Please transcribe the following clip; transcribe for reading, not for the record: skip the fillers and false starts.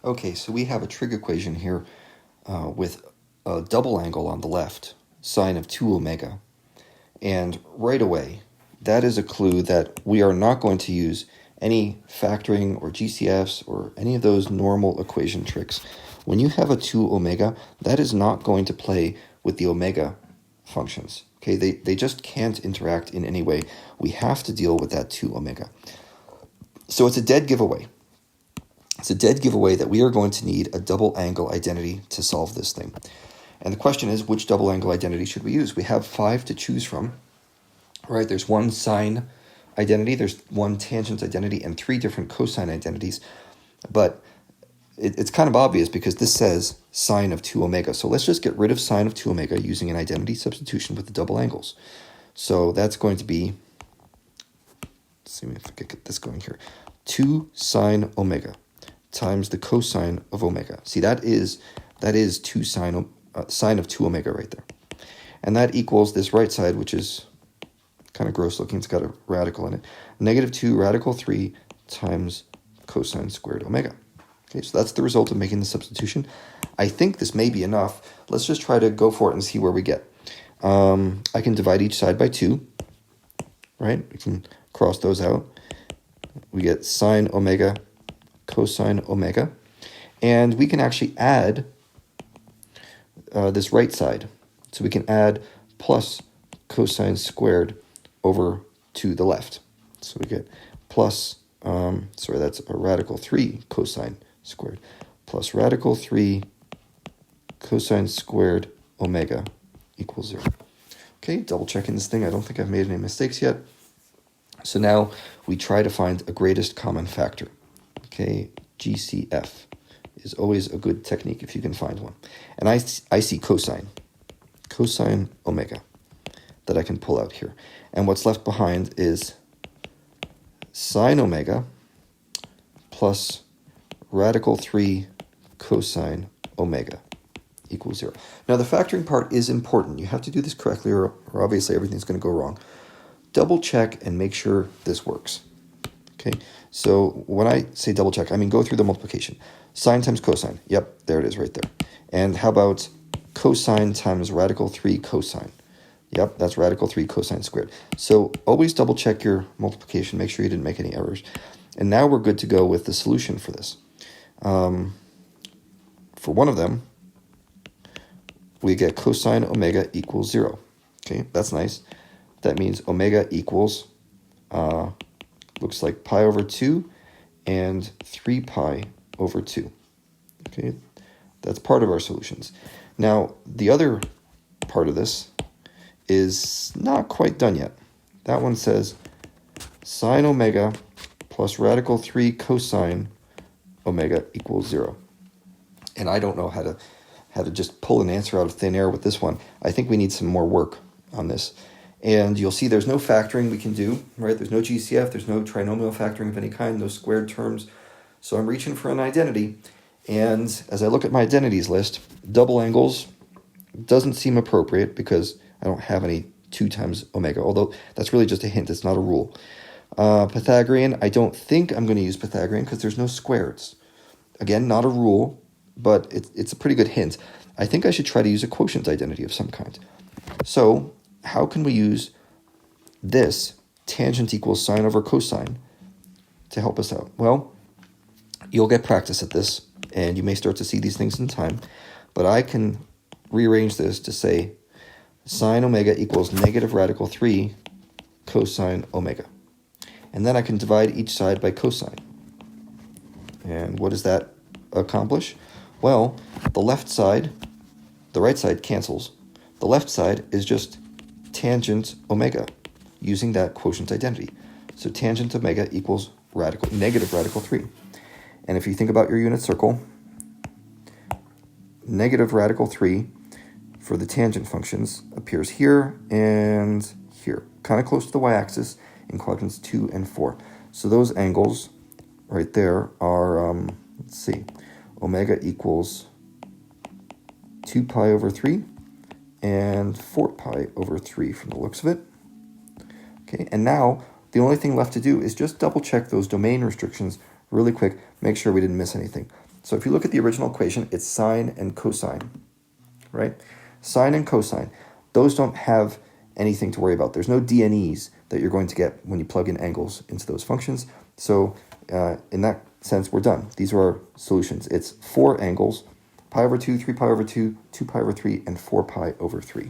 Okay, so we have a trig equation here with a double angle on the left, sine of 2 omega. And right away, that is a clue that we are not going to use any factoring or GCFs or any of those normal equation tricks. When you have a 2 omega, that is not going to play with the omega functions. Okay, they just can't interact in any way. We have to deal with that 2 omega. So it's a dead giveaway. It's a dead giveaway that we are going to need a double angle identity to solve this thing. And the question is, which double angle identity should we use? We have 5 to choose from. Right? There's one sine identity, there's one tangent identity, and 3 different cosine identities. But it's kind of obvious because this says sine of 2 omega. So let's just get rid of sine of 2 omega using an identity substitution with the double angles. So that's going to be, let's see if I can get this going here, 2 sine omega times the cosine of omega. See, that is 2 sine of 2 omega right there. And that equals this right side, which is kind of gross looking. It's got a radical in it. Negative 2 radical 3 times cosine squared omega. Okay, so that's the result of making the substitution. I think this may be enough. Let's just try to go for it and see where we get. I can divide each side by 2, right? We can cross those out. We get sine omega, cosine omega. And we can actually add this right side. So we can add plus cosine squared over to the left. So we get plus, that's a radical 3 cosine squared plus radical 3 cosine squared omega equals 0. Okay, double checking this thing. I don't think I've made any mistakes yet. So now we try to find a greatest common factor. Okay, GCF is always a good technique if you can find one. And I see cosine omega that I can pull out here. And what's left behind is sine omega plus radical 3 cosine omega equals 0. Now the factoring part is important. You have to do this correctly or obviously everything's going to go wrong. Double check and make sure this works. Okay, so when I say double check, I mean go through the multiplication. Sine times cosine. Yep, there it is right there. And how about cosine times radical 3 cosine? Yep, that's radical 3 cosine squared. So always double check your multiplication. Make sure you didn't make any errors. And now we're good to go with the solution for this. For one of them, we get cosine omega equals 0. Okay, that's nice. That means omega equals, looks like pi over 2 and 3 pi over 2. Okay, that's part of our solutions. Now, the other part of this is not quite done yet. That one says sine omega plus radical 3 cosine omega equals 0. And I don't know how to just pull an answer out of thin air with this one. I think we need some more work on this. And you'll see there's no factoring we can do, right? There's no GCF, there's no trinomial factoring of any kind, no squared terms. So I'm reaching for an identity. And as I look at my identities list, double angles doesn't seem appropriate because I don't have any 2 times omega, although that's really just a hint, it's not a rule. Pythagorean, I don't think I'm going to use Pythagorean because there's no squareds. Again, not a rule, but it's a pretty good hint. I think I should try to use a quotient identity of some kind. So how can we use this tangent equals sine over cosine to help us out? Well, you'll get practice at this, and you may start to see these things in time, but I can rearrange this to say sine omega equals negative radical 3 cosine omega. And then I can divide each side by cosine. And what does that accomplish? Well, the right side cancels. The left side is just tangent omega using that quotient identity. So tangent omega equals negative radical 3. And if you think about your unit circle, negative radical 3 for the tangent functions appears here and here, kind of close to the y-axis in quadrants 2 and 4. So those angles right there are, let's see, omega equals 2 pi over 3 and 4 pi over 3 from the looks of it. Okay, and now the only thing left to do is just double check those domain restrictions really quick, make sure we didn't miss anything. So if you look at the original equation, it's sine and cosine, right? Sine and cosine, those don't have anything to worry about. There's no DNEs that you're going to get when you plug in angles into those functions. So in that sense, we're done. These are our solutions. It's 4 angles, pi over 2, 3 pi over 2, 2 pi over 3, and 4 pi over 3.